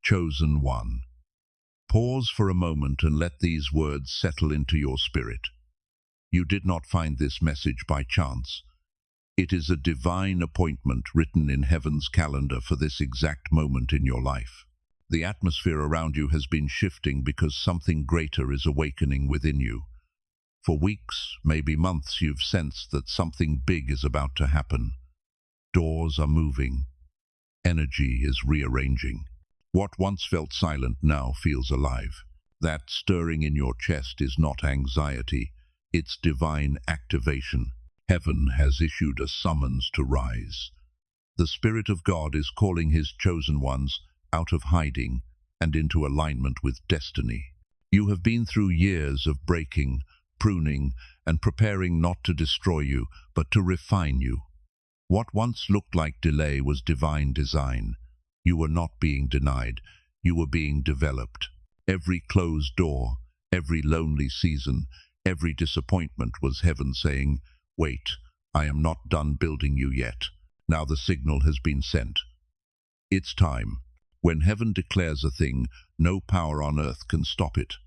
Chosen one. Pause for a moment and let these words settle into your spirit. You did not find this message by chance. It is a divine appointment written in heaven's calendar for this exact moment in your life. The atmosphere around you has been shifting because something greater is awakening within you. For weeks, maybe months, you've sensed that something big is about to happen. Doors are moving. Energy is rearranging. What once felt silent now feels alive. That stirring in your chest is not anxiety, it's divine activation. Heaven has issued a summons to rise. The Spirit of God is calling His chosen ones out of hiding and into alignment with destiny. You have been through years of breaking, pruning, and preparing not to destroy you, but to refine you. What once looked like delay was divine design. You were not being denied, you were being developed. Every closed door, every lonely season, every disappointment was heaven saying, "Wait, I am not done building you yet." Now the signal has been sent. It's time. When heaven declares a thing, no power on earth can stop it.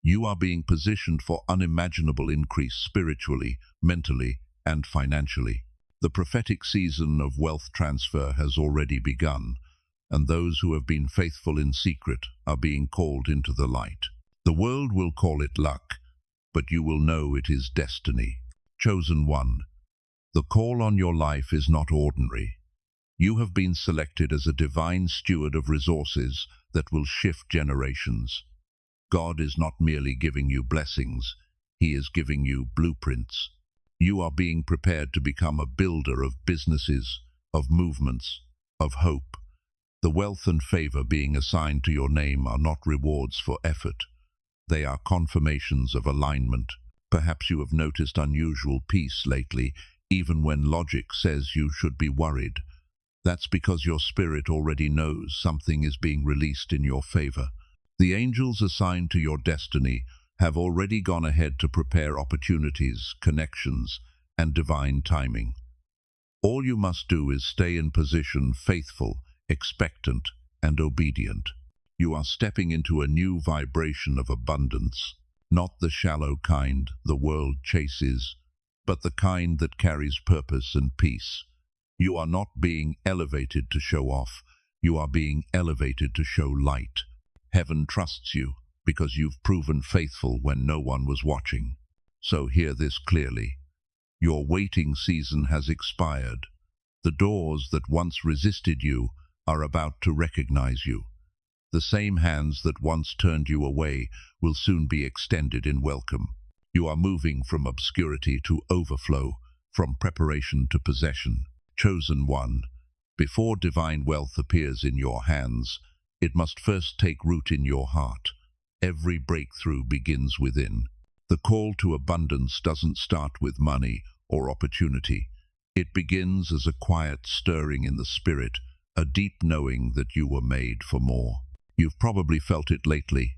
You are being positioned for unimaginable increase spiritually, mentally, and financially. The prophetic season of wealth transfer has already begun, and those who have been faithful in secret are being called into the light. The world will call it luck, but you will know it is destiny. Chosen one. The call on your life is not ordinary. You have been selected as a divine steward of resources that will shift generations. God is not merely giving you blessings, He is giving you blueprints. You are being prepared to become a builder of businesses, of movements, of hope. The wealth and favor being assigned to your name are not rewards for effort. They are confirmations of alignment. Perhaps you have noticed unusual peace lately, even when logic says you should be worried. That's because your spirit already knows something is being released in your favor. The angels assigned to your destiny have already gone ahead to prepare opportunities, connections, and divine timing. All you must do is stay in position, faithful, expectant, and obedient. You are stepping into a new vibration of abundance, not the shallow kind the world chases, but the kind that carries purpose and peace. You are not being elevated to show off, you are being elevated to show light. Heaven trusts you because you've proven faithful when no one was watching. So hear this clearly. Your waiting season has expired. The doors that once resisted you are about to recognize you. The same hands that once turned you away will soon be extended in welcome. You are moving from obscurity to overflow, from preparation to possession. Chosen one, before divine wealth appears in your hands, it must first take root in your heart. Every breakthrough begins within. The call to abundance doesn't start with money or opportunity. It begins as a quiet stirring in the spirit, a deep knowing that you were made for more. You've probably felt it lately,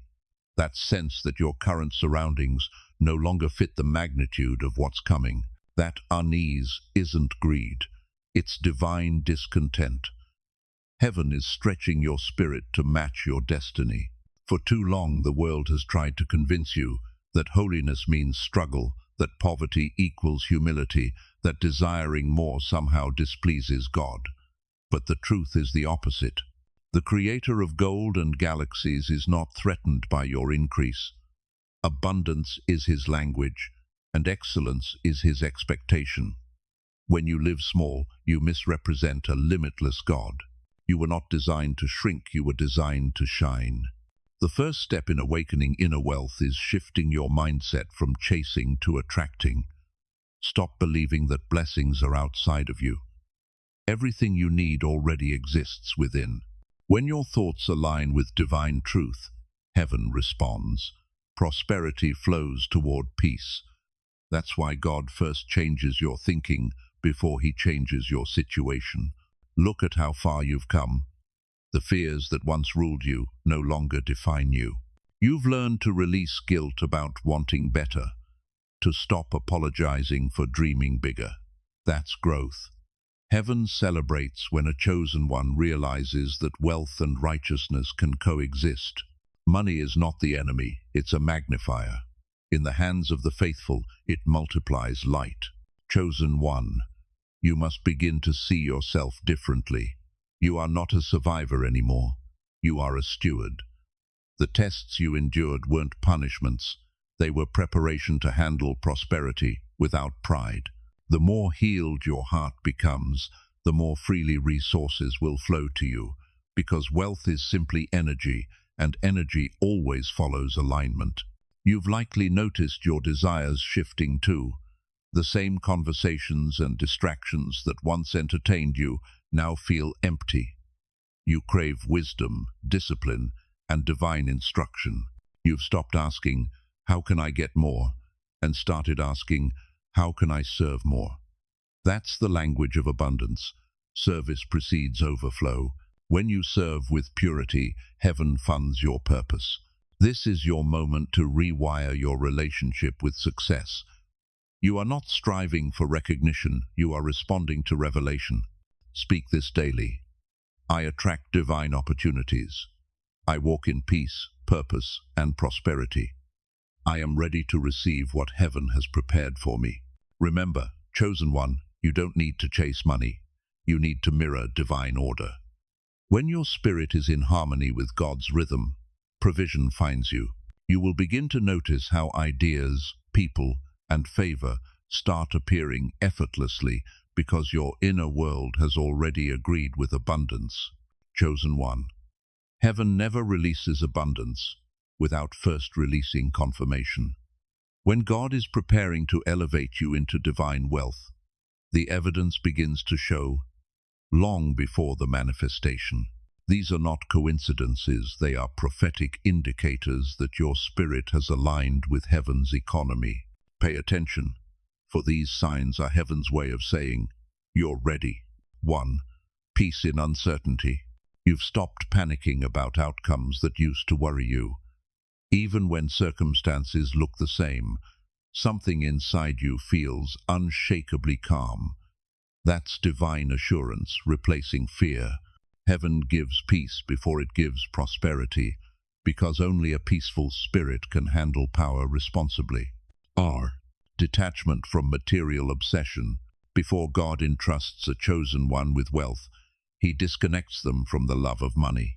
that sense that your current surroundings no longer fit the magnitude of what's coming. That unease isn't greed, it's divine discontent. Heaven is stretching your spirit to match your destiny. For too long the world has tried to convince you that holiness means struggle, that poverty equals humility, that desiring more somehow displeases God. But the truth is the opposite. The Creator of gold and galaxies is not threatened by your increase. Abundance is His language, and excellence is His expectation. When you live small, you misrepresent a limitless God. You were not designed to shrink, you were designed to shine. The first step in awakening inner wealth is shifting your mindset from chasing to attracting. Stop believing that blessings are outside of you. Everything you need already exists within. When your thoughts align with divine truth, heaven responds. Prosperity flows toward peace. That's why God first changes your thinking before He changes your situation. Look at how far you've come. The fears that once ruled you no longer define you. You've learned to release guilt about wanting better, to stop apologizing for dreaming bigger. That's growth. Heaven celebrates when a chosen one realizes that wealth and righteousness can coexist. Money is not the enemy, it's a magnifier. In the hands of the faithful, it multiplies light. Chosen one, you must begin to see yourself differently. You are not a survivor anymore. You are a steward. The tests you endured weren't punishments. They were preparation to handle prosperity without pride. The more healed your heart becomes, the more freely resources will flow to you, because wealth is simply energy, and energy always follows alignment. You've likely noticed your desires shifting too. The same conversations and distractions that once entertained you now feel empty. You crave wisdom, discipline, and divine instruction. You've stopped asking, "How can I get more?" and started asking, "How can I serve more?" That's the language of abundance. Service precedes overflow. When you serve with purity, heaven funds your purpose. This is your moment to rewire your relationship with success. You are not striving for recognition, you are responding to revelation. Speak this daily. I attract divine opportunities. I walk in peace, purpose, and prosperity. I am ready to receive what heaven has prepared for me. Remember, chosen one, you don't need to chase money. You need to mirror divine order. When your spirit is in harmony with God's rhythm, provision finds you. You will begin to notice how ideas, people, and favor start appearing effortlessly because your inner world has already agreed with abundance. Chosen one. Heaven never releases abundance without first releasing confirmation. When God is preparing to elevate you into divine wealth, the evidence begins to show long before the manifestation. These are not coincidences, they are prophetic indicators that your spirit has aligned with heaven's economy. Pay attention, for these signs are heaven's way of saying, you're ready. 1. Peace in uncertainty. You've stopped panicking about outcomes that used to worry you. Even when circumstances look the same, something inside you feels unshakably calm. That's divine assurance replacing fear. Heaven gives peace before it gives prosperity, because only a peaceful spirit can handle power responsibly. R. Detachment from material obsession. Before God entrusts a chosen one with wealth, he disconnects them from the love of money.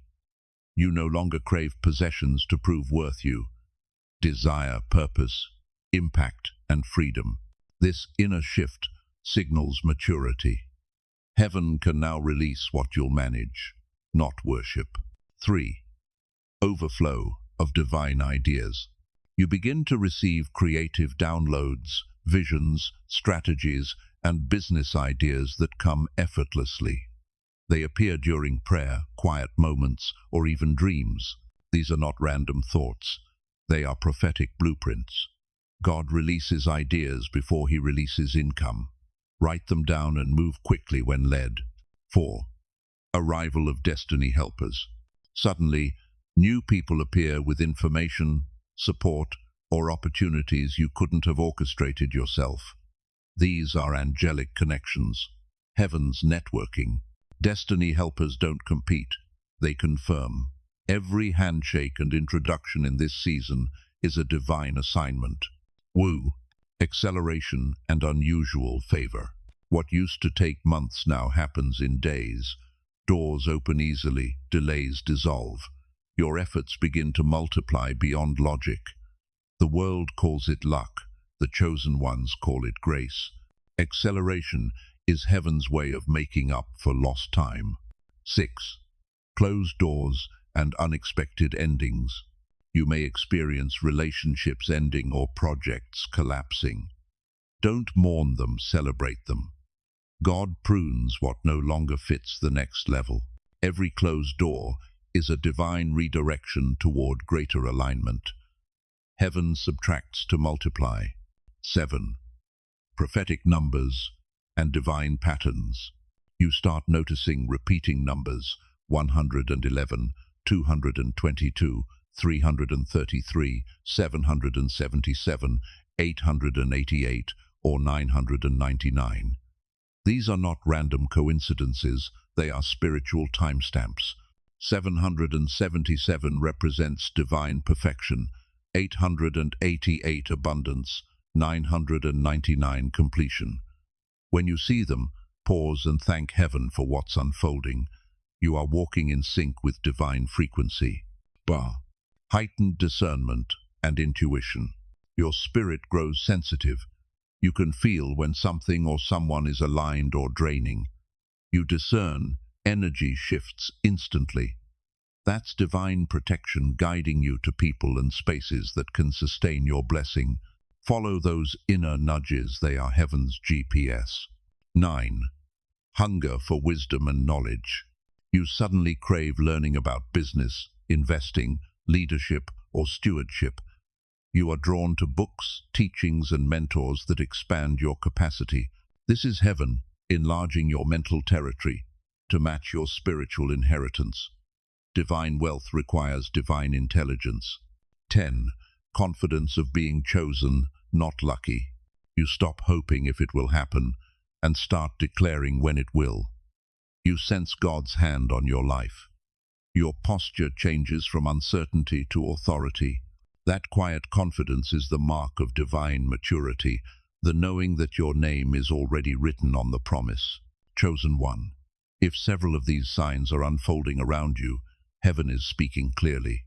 You no longer crave possessions to prove worth. You desire purpose, impact, and freedom. This inner shift signals maturity. Heaven can now release what you'll manage, not worship. 3. Overflow of divine ideas. You begin to receive creative downloads, visions, strategies, and business ideas that come effortlessly. They appear during prayer, quiet moments, or even dreams. These are not random thoughts. They are prophetic blueprints. God releases ideas before he releases income. Write them down and move quickly when led. 4. Arrival of destiny helpers. Suddenly, new people appear with information, support, or opportunities you couldn't have orchestrated yourself. These are angelic connections, heaven's networking. Destiny helpers don't compete, they confirm. Every handshake and introduction in this season is a divine assignment. Woo! Acceleration and unusual favor. What used to take months now happens in days. Doors open easily, delays dissolve. Your efforts begin to multiply beyond logic. The world calls it luck, the chosen ones call it grace. Acceleration is heaven's way of making up for lost time. 6. Closed doors and unexpected endings. You may experience relationships ending or projects collapsing. Don't mourn them, celebrate them. God prunes what no longer fits the next level. Every closed door is a divine redirection toward greater alignment. Heaven subtracts to multiply. 7. Prophetic numbers and divine patterns. You start noticing repeating numbers: 111, 222, 333, 777, 888, or 999. These are not random coincidences, they are spiritual timestamps. 777 represents divine perfection, 888 abundance, 999 completion. When you see them, pause and thank heaven for what's unfolding. You are walking in sync with divine frequency. Heightened discernment and intuition. Your spirit grows sensitive. You can feel when something or someone is aligned or draining. You discern, energy shifts instantly. That's divine protection guiding you to people and spaces that can sustain your blessing. Follow those inner nudges, they are heaven's GPS. 9. Hunger for wisdom and knowledge. You suddenly crave learning about business, investing, leadership, or stewardship. You are drawn to books, teachings, and mentors that expand your capacity. This is heaven, enlarging your mental territory to match your spiritual inheritance. Divine wealth requires divine intelligence. 10. Confidence of being chosen, not lucky. You stop hoping if it will happen and start declaring when it will. You sense God's hand on your life. Your posture changes from uncertainty to authority. That quiet confidence is the mark of divine maturity, the knowing that your name is already written on the promise. Chosen one. If several of these signs are unfolding around you, heaven is speaking clearly.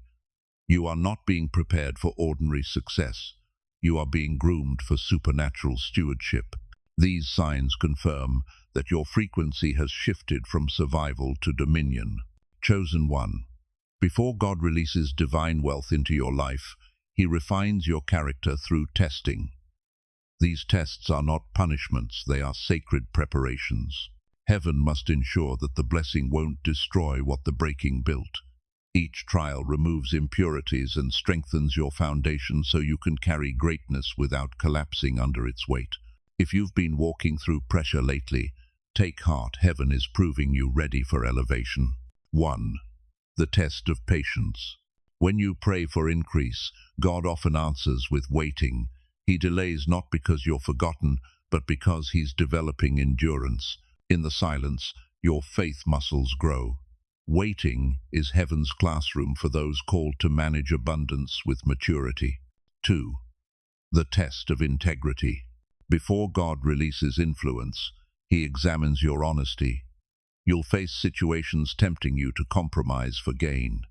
You are not being prepared for ordinary success. You are being groomed for supernatural stewardship. These signs confirm that your frequency has shifted from survival to dominion. Chosen one. Before God releases divine wealth into your life, He refines your character through testing. These tests are not punishments, they are sacred preparations. Heaven must ensure that the blessing won't destroy what the breaking built. Each trial removes impurities and strengthens your foundation so you can carry greatness without collapsing under its weight. If you've been walking through pressure lately, take heart, heaven is proving you ready for elevation. 1. The test of patience. When you pray for increase, God often answers with waiting. He delays not because you're forgotten, but because He's developing endurance. In the silence, your faith muscles grow. Waiting is heaven's classroom for those called to manage abundance with maturity. 2. The test of integrity. Before God releases influence, He examines your honesty. You'll face situations tempting you to compromise for gain.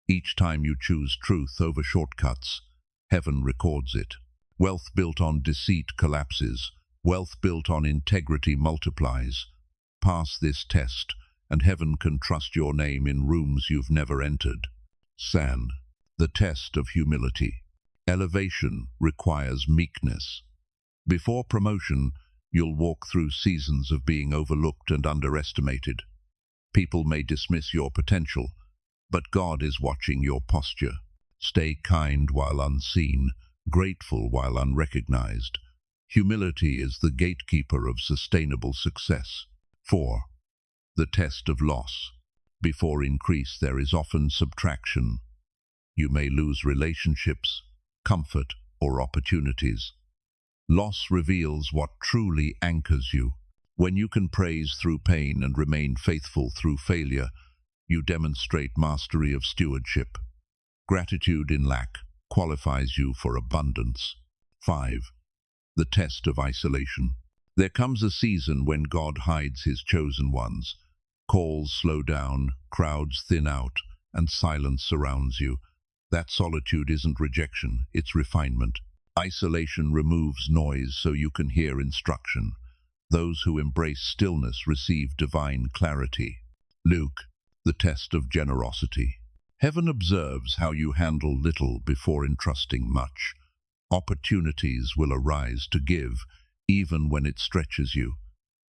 Each time you choose truth over shortcuts, heaven records it. Wealth built on deceit collapses. Wealth built on integrity multiplies. Pass this test, and heaven can trust your name in rooms you've never entered. San. The test of humility. Elevation requires meekness. Before promotion, you'll walk through seasons of being overlooked and underestimated. People may dismiss your potential, but God is watching your posture. Stay kind while unseen, grateful while unrecognized. Humility is the gatekeeper of sustainable success. 4. The test of loss. Before increase, there is often subtraction. You may lose relationships, comfort, or opportunities. Loss reveals what truly anchors you. When you can praise through pain and remain faithful through failure, you demonstrate mastery of stewardship. Gratitude in lack qualifies you for abundance. 5. The test of isolation. There comes a season when God hides His chosen ones. Calls slow down, crowds thin out, and silence surrounds you. That solitude isn't rejection, it's refinement. Isolation removes noise so you can hear instruction. Those who embrace stillness receive divine clarity. Luke. The test of generosity. Heaven observes how you handle little before entrusting much. Opportunities will arise to give, even when it stretches you.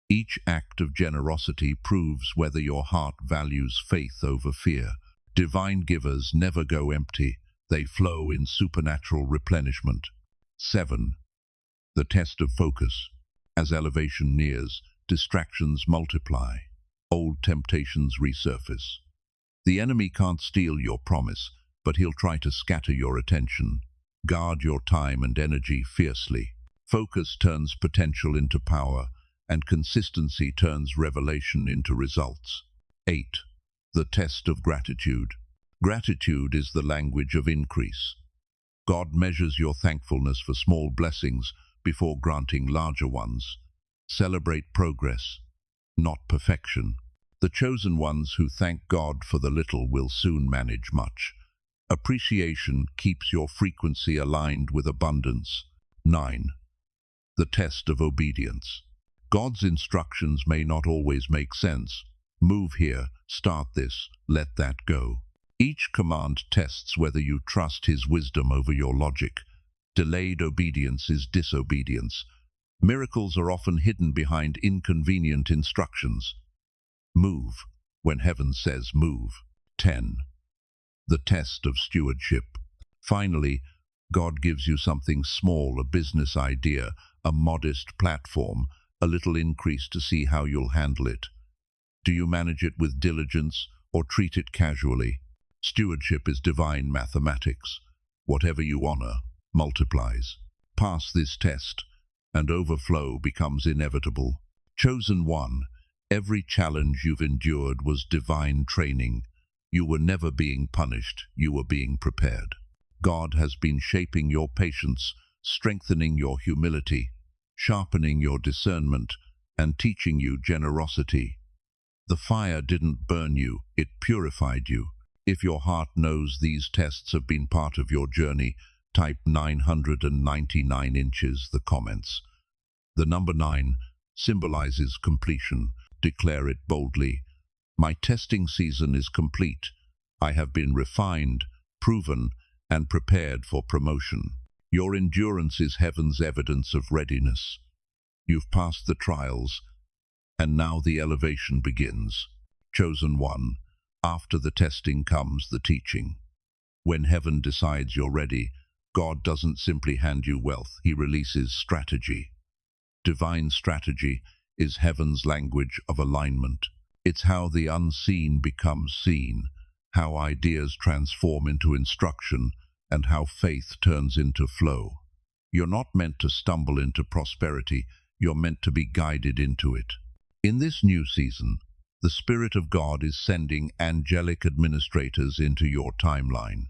Each act of generosity proves whether your heart values faith over fear. Divine givers never go empty. They flow in supernatural replenishment. 7. The test of focus. As elevation nears, distractions multiply. Old temptations resurface. The enemy can't steal your promise, but he'll try to scatter your attention. Guard your time and energy fiercely. Focus turns potential into power, and consistency turns revelation into results. 8. The test of gratitude. Gratitude is the language of increase. God measures your thankfulness for small blessings before granting larger ones. Celebrate progress, not perfection. The chosen ones who thank God for the little will soon manage much. Appreciation keeps your frequency aligned with abundance. 9. The test of obedience. God's instructions may not always make sense. Move here, start this, let that go. Each command tests whether you trust His wisdom over your logic. Delayed obedience is disobedience. Miracles are often hidden behind inconvenient instructions. Move when heaven says move. 10. The test of stewardship. Finally, God gives you something small, a business idea, a modest platform, a little increase to see how you'll handle it. Do you manage it with diligence or treat it casually? Stewardship is divine mathematics. Whatever you honor multiplies. Pass this test, and overflow becomes inevitable. Chosen one, every challenge you've endured was divine training. You were never being punished, you were being prepared. God has been shaping your patience, strengthening your humility, sharpening your discernment, and teaching you generosity. The fire didn't burn you, it purified you. If your heart knows these tests have been part of your journey, type 999 inches the comments. The number 9 symbolizes completion. Declare it boldly. My testing season is complete. I have been refined, proven, and prepared for promotion. Your endurance is heaven's evidence of readiness. You've passed the trials, and now the elevation begins. Chosen one, after the testing comes the teaching. When heaven decides you're ready, God doesn't simply hand you wealth, He releases strategy. Divine strategy is heaven's language of alignment. It's how the unseen becomes seen, how ideas transform into instruction, and how faith turns into flow. You're not meant to stumble into prosperity, you're meant to be guided into it. In this new season, the Spirit of God is sending angelic administrators into your timeline.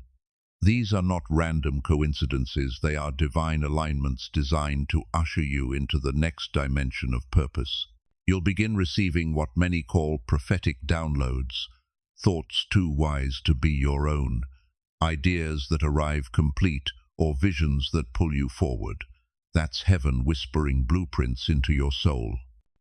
These are not random coincidences, they are divine alignments designed to usher you into the next dimension of purpose. You'll begin receiving what many call prophetic downloads, thoughts too wise to be your own, ideas that arrive complete, or visions that pull you forward. That's heaven whispering blueprints into your soul.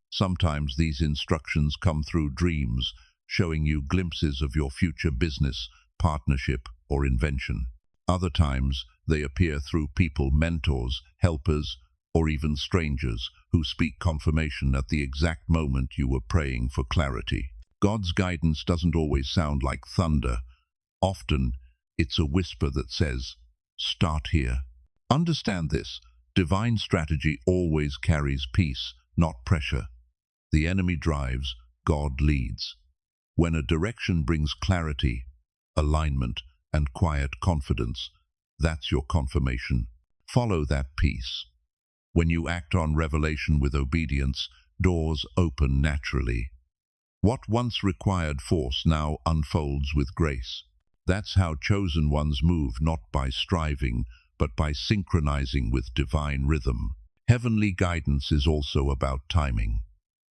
Sometimes these instructions come through dreams, showing you glimpses of your future business, partnership, or invention. Other times, they appear through people, mentors, helpers, or even strangers who speak confirmation at the exact moment you were praying for clarity. God's guidance doesn't always sound like thunder. Often, it's a whisper that says, "Start here." Understand this, divine strategy always carries peace, not pressure. The enemy drives, God leads. When a direction brings clarity, alignment, and quiet confidence, that's your confirmation. Follow that peace. When you act on revelation with obedience, doors open naturally. What once required force now unfolds with grace. That's how chosen ones move, not by striving, but by synchronizing with divine rhythm. Heavenly guidance is also about timing.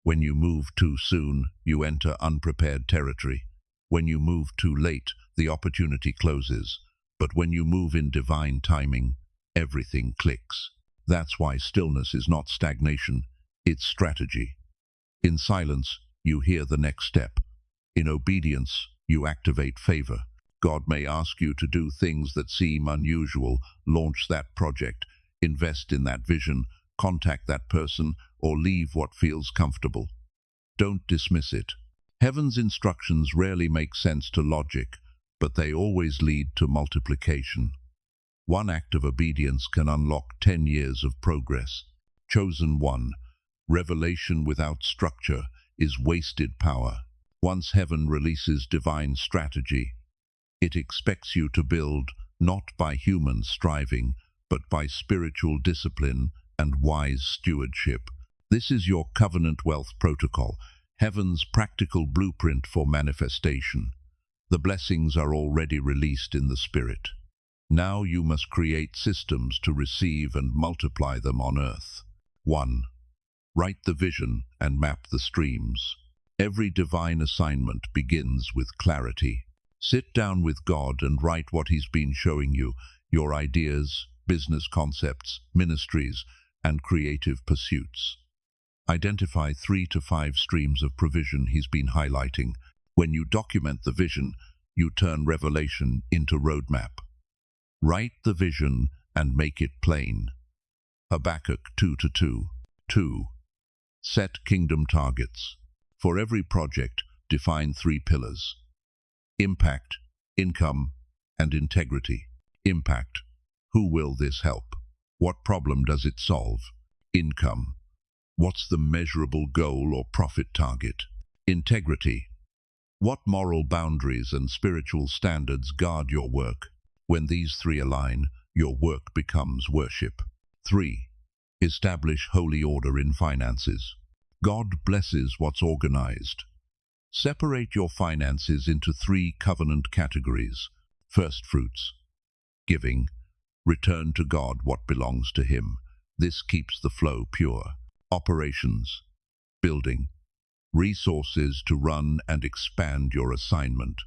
When you move too soon, you enter unprepared territory. When you move too late, the opportunity closes. But when you move in divine timing, everything clicks. That's why stillness is not stagnation, it's strategy. In silence, you hear the next step. In obedience, you activate favor. God may ask you to do things that seem unusual, launch that project, invest in that vision, contact that person, or leave what feels comfortable. Don't dismiss it. Heaven's instructions rarely make sense to logic, but they always lead to multiplication. One act of obedience can unlock 10 years of progress. Chosen one, revelation without structure is wasted power. Once heaven releases divine strategy, it expects you to build not by human striving, but by spiritual discipline and wise stewardship. This is your covenant wealth protocol, heaven's practical blueprint for manifestation. The blessings are already released in the spirit. Now you must create systems to receive and multiply them on earth. 1. Write the vision and map the streams. Every divine assignment begins with clarity. Sit down with God and write what He's been showing you, your ideas, business concepts, ministries, and creative pursuits. Identify 3 to 5 streams of provision He's been highlighting. When you document the vision, you turn revelation into roadmap. Write the vision and make it plain. Habakkuk 2:2. 2. Set kingdom targets. For every project, define 3 pillars: impact, income, and integrity. Impact. Who will this help? What problem does it solve? Income. What's the measurable goal or profit target? Integrity. What moral boundaries and spiritual standards guard your work? When these 3 align, your work becomes worship. 3. Establish holy order in finances. God blesses what's organized. Separate your finances into 3 covenant categories. First fruits. Giving. Return to God what belongs to Him. This keeps the flow pure. Operations. Building. Resources to run and expand your assignment.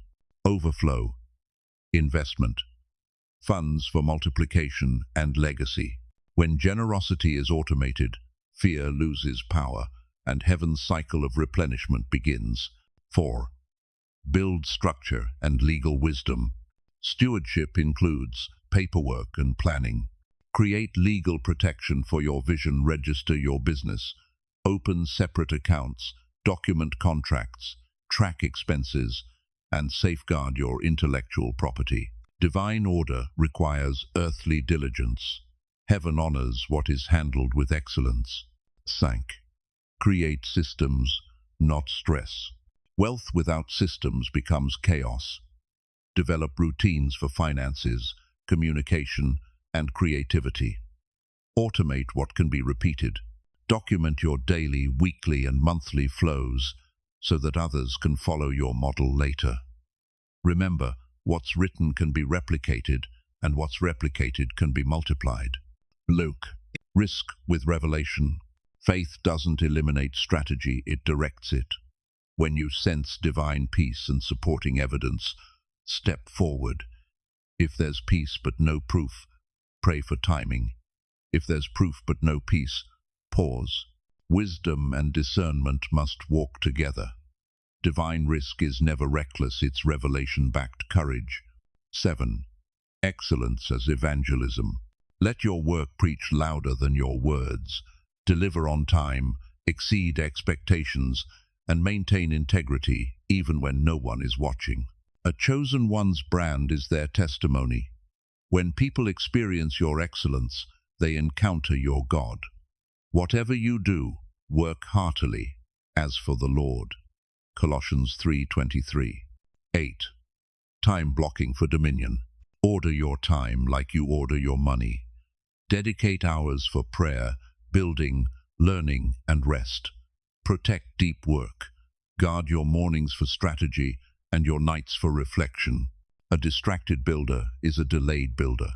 Overflow. Investment. Funds for multiplication and legacy. When generosity is automated, fear loses power, and heaven's cycle of replenishment begins. 4. Build structure and legal wisdom. Stewardship includes paperwork and planning. Create legal protection for your vision. Register your business. Open separate accounts. Document contracts. Track expenses. And safeguard your intellectual property. Divine order requires earthly diligence. Heaven honors what is handled with excellence. 5. Create systems, not stress. Wealth without systems becomes chaos. Develop routines for finances, communication, and creativity. Automate what can be repeated. Document your daily, weekly, and monthly flows so that others can follow your model later. Remember, what's written can be replicated, and what's replicated can be multiplied. Luke. Risk with revelation. Faith doesn't eliminate strategy, it directs it. When you sense divine peace and supporting evidence, step forward. If there's peace but no proof, pray for timing. If there's proof but no peace, pause. Wisdom and discernment must walk together. Divine risk is never reckless, it's revelation-backed courage. 7. Excellence as evangelism. Let your work preach louder than your words. Deliver on time, exceed expectations, and maintain integrity even when no one is watching. A chosen one's brand is their testimony. When people experience your excellence, they encounter your God. Whatever you do, work heartily, as for the Lord. Colossians 3:23. 8. Time blocking for dominion. Order your time like you order your money. Dedicate hours for prayer, building, learning, and rest. Protect deep work. Guard your mornings for strategy and your nights for reflection. A distracted builder is a delayed builder.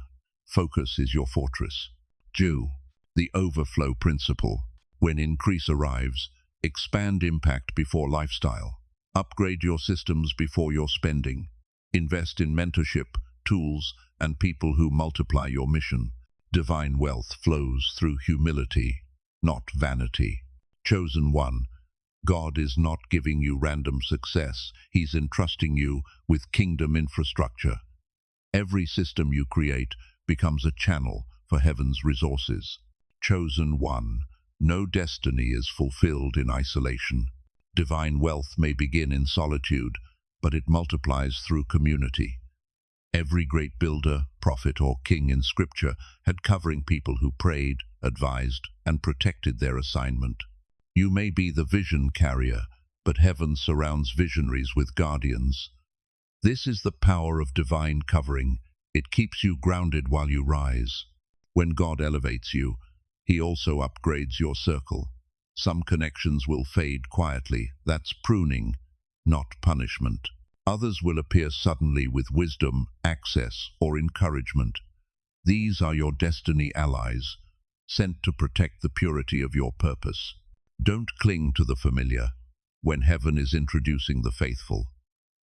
Focus is your fortress. Jew. The overflow principle. When increase arrives, expand impact before lifestyle. Upgrade your systems before your spending. Invest in mentorship, tools, and people who multiply your mission. Divine wealth flows through humility, not vanity. Chosen one. God is not giving you random success. He's entrusting you with kingdom infrastructure. Every system you create becomes a channel for heaven's resources. Chosen one. No destiny is fulfilled in isolation. Divine wealth may begin in solitude, but it multiplies through community. Every great builder, prophet, or king in Scripture had covering people who prayed, advised, and protected their assignment. You may be the vision carrier, but heaven surrounds visionaries with guardians. This is the power of divine covering. It keeps you grounded while you rise. When God elevates you, He also upgrades your circle. Some connections will fade quietly. That's pruning, not punishment. Others will appear suddenly with wisdom, access, or encouragement. These are your destiny allies, sent to protect the purity of your purpose. Don't cling to the familiar when heaven is introducing the faithful.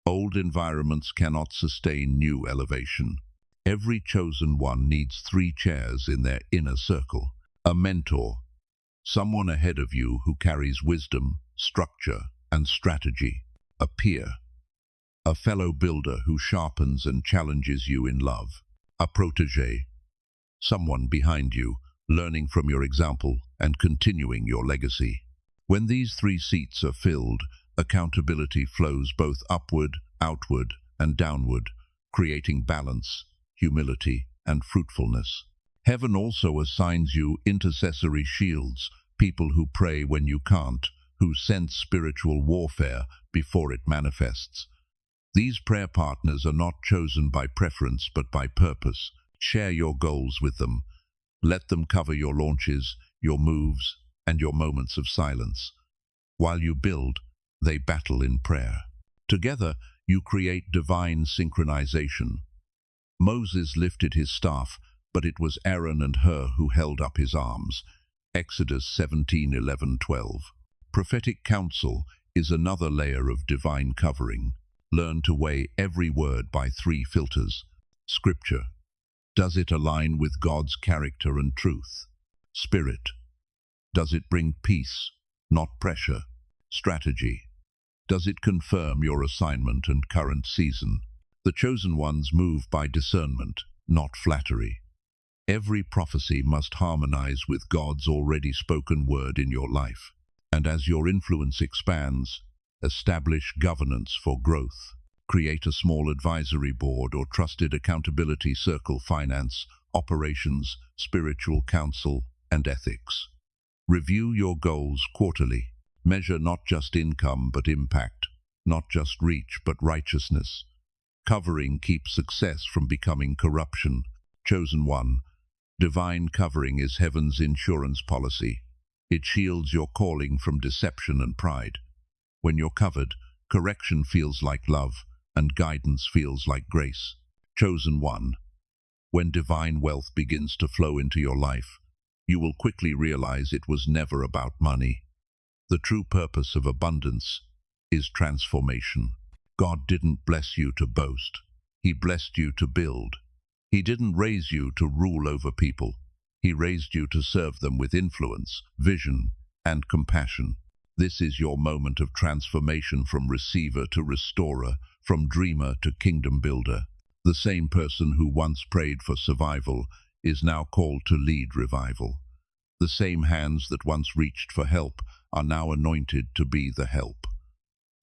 Old environments cannot sustain new elevation. Every chosen one needs 3 chairs in their inner circle. A mentor, someone ahead of you who carries wisdom, structure, and strategy. A peer, a fellow builder who sharpens and challenges you in love. A protégé, someone behind you, learning from your example and continuing your legacy. When these 3 seats are filled, accountability flows both upward, outward, and downward, creating balance, humility, and fruitfulness. Heaven also assigns you intercessory shields, people who pray when you can't, who sense spiritual warfare before it manifests. These prayer partners are not chosen by preference but by purpose. Share your goals with them. Let them cover your launches, your moves, and your moments of silence. While you build, they battle in prayer. Together, you create divine synchronization. Moses lifted his staff, but it was Aaron and Hur who held up his arms. Exodus 17:11-12. Prophetic counsel is another layer of divine covering. Learn to weigh every word by 3 filters. Scripture. Does it align with God's character and truth? Spirit. Does it bring peace, not pressure? Strategy. Does it confirm your assignment and current season? The chosen ones move by discernment, not flattery. Every prophecy must harmonize with God's already spoken word in your life. And as your influence expands, establish governance for growth. Create a small advisory board or trusted accountability circle. Finance, operations, spiritual counsel, and ethics. Review your goals quarterly. Measure not just income but impact, not just reach but righteousness. Covering keeps success from becoming corruption. Chosen one. Divine covering is heaven's insurance policy. It shields your calling from deception and pride. When you're covered, correction feels like love, and guidance feels like grace. Chosen one. When divine wealth begins to flow into your life, you will quickly realize it was never about money. The true purpose of abundance is transformation. God didn't bless you to boast. He blessed you to build. He didn't raise you to rule over people. He raised you to serve them with influence, vision, and compassion. This is your moment of transformation, from receiver to restorer, from dreamer to kingdom builder. The same person who once prayed for survival is now called to lead revival. The same hands that once reached for help are now anointed to be the help.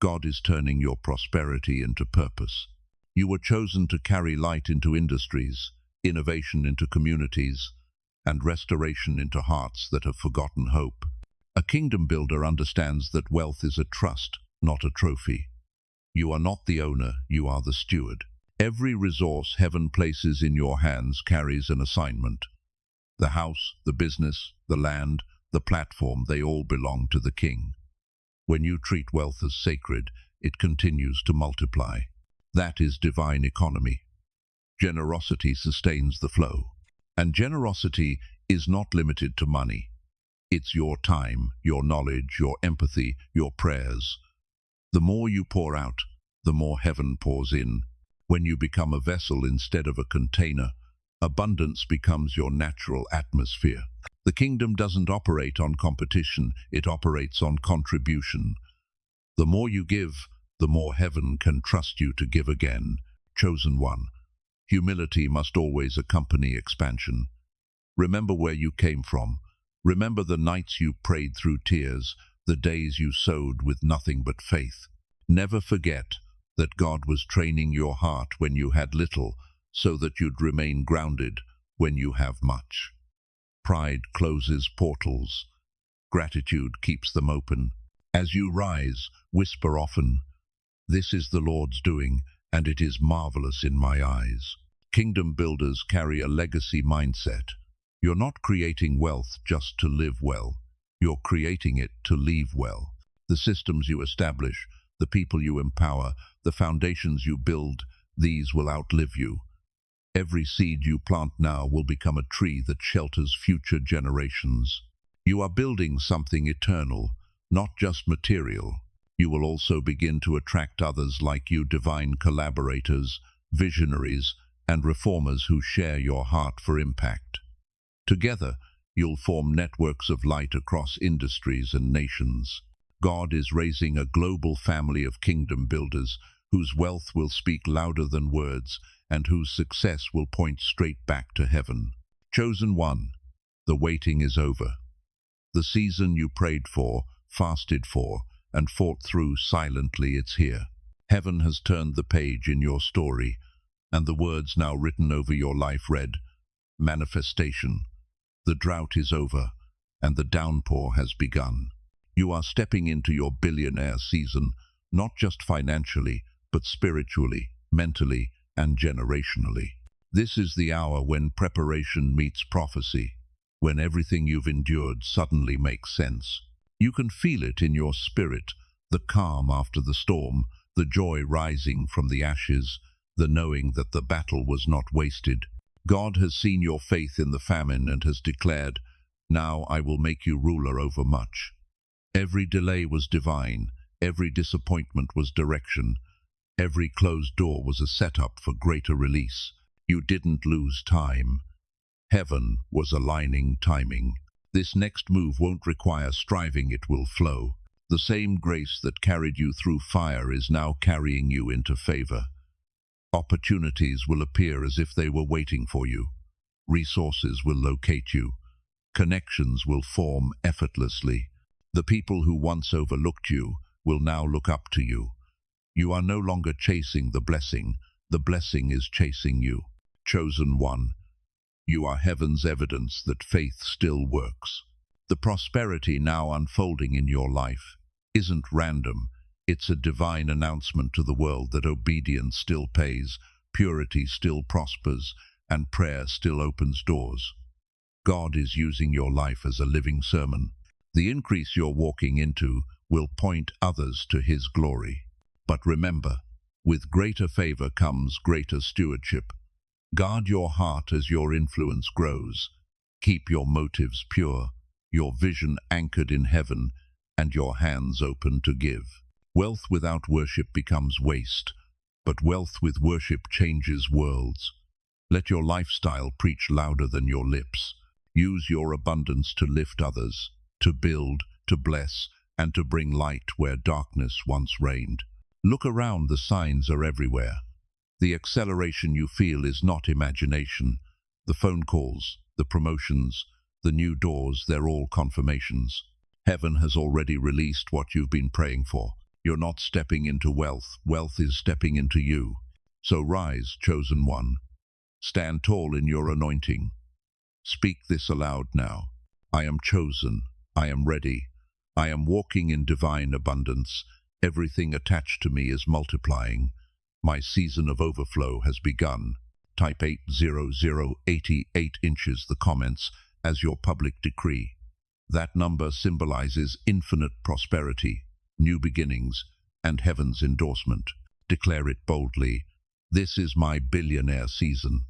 God is turning your prosperity into purpose. You were chosen to carry light into industries, innovation into communities, and restoration into hearts that have forgotten hope. A kingdom builder understands that wealth is a trust, not a trophy. You are not the owner, you are the steward. Every resource heaven places in your hands carries an assignment. The house, the business, the land, the platform, they all belong to the King. When you treat wealth as sacred, it continues to multiply. That is divine economy. Generosity sustains the flow. And generosity is not limited to money. It's your time, your knowledge, your empathy, your prayers. The more you pour out, the more heaven pours in. When you become a vessel instead of a container, abundance becomes your natural atmosphere. The kingdom doesn't operate on competition, it operates on contribution. The more you give, the more heaven can trust you to give again. Chosen one. Humility must always accompany expansion. Remember where you came from. Remember the nights you prayed through tears, the days you sowed with nothing but faith. Never forget that God was training your heart when you had little, so that you'd remain grounded when you have much. Pride closes portals. Gratitude keeps them open. As you rise, whisper often, "This is the Lord's doing, and it is marvelous in my eyes." Kingdom builders carry a legacy mindset. You're not creating wealth just to live well. You're creating it to leave well. The systems you establish, the people you empower, the foundations you build, these will outlive you. Every seed you plant now will become a tree that shelters future generations. You are building something eternal, not just material. You will also begin to attract others like you, divine collaborators, visionaries, and reformers who share your heart for impact. Together, you'll form networks of light across industries and nations. God is raising a global family of kingdom builders whose wealth will speak louder than words and whose success will point straight back to heaven. Chosen one, the waiting is over. The season you prayed for, fasted for, and fought through silently, it's here. Heaven has turned the page in your story, and the words now written over your life read, manifestation. The drought is over, and the downpour has begun. You are stepping into your billionaire season, not just financially, but spiritually, mentally, and generationally. This is the hour when preparation meets prophecy, when everything you've endured suddenly makes sense. You can feel it in your spirit, the calm after the storm, the joy rising from the ashes, the knowing that the battle was not wasted. God has seen your faith in the famine and has declared, now I will make you ruler over much. Every delay was divine, every disappointment was direction, every closed door was a setup for greater release. You didn't lose time. Heaven was aligning timing. This next move won't require striving, it will flow. The same grace that carried you through fire is now carrying you into favor. Opportunities will appear as if they were waiting for you. Resources will locate you. Connections will form effortlessly. The people who once overlooked you will now look up to you. You are no longer chasing the blessing is chasing you. Chosen one, you are heaven's evidence that faith still works. The prosperity now unfolding in your life isn't random. It's a divine announcement to the world that obedience still pays, purity still prospers, and prayer still opens doors. God is using your life as a living sermon. The increase you're walking into will point others to His glory. But remember, with greater favor comes greater stewardship. Guard your heart as your influence grows. Keep your motives pure, your vision anchored in heaven, and your hands open to give. Wealth without worship becomes waste, but wealth with worship changes worlds. Let your lifestyle preach louder than your lips. Use your abundance to lift others, to build, to bless, and to bring light where darkness once reigned. Look around, the signs are everywhere. The acceleration you feel is not imagination. The phone calls, the promotions, the new doors, they're all confirmations. Heaven has already released what you've been praying for. You're not stepping into wealth. Wealth is stepping into you. So rise, chosen one. Stand tall in your anointing. Speak this aloud now. I am chosen. I am ready. I am walking in divine abundance. Everything attached to me is multiplying. My season of overflow has begun. Type 80088 inches the comments as your public decree. That number symbolizes infinite prosperity, new beginnings, and heaven's endorsement. Declare it boldly. This is my billionaire season.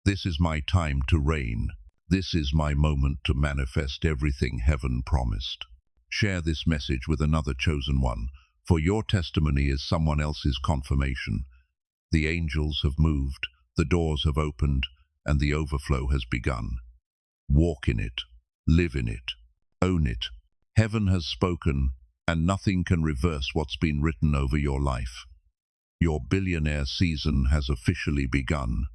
This is my time to reign. This is my moment to manifest everything heaven promised. Share this message with another chosen one, for your testimony is someone else's confirmation. The angels have moved, the doors have opened, and the overflow has begun. Walk in it, live in it, own it. Heaven has spoken, and nothing can reverse what's been written over your life. Your billionaire season has officially begun.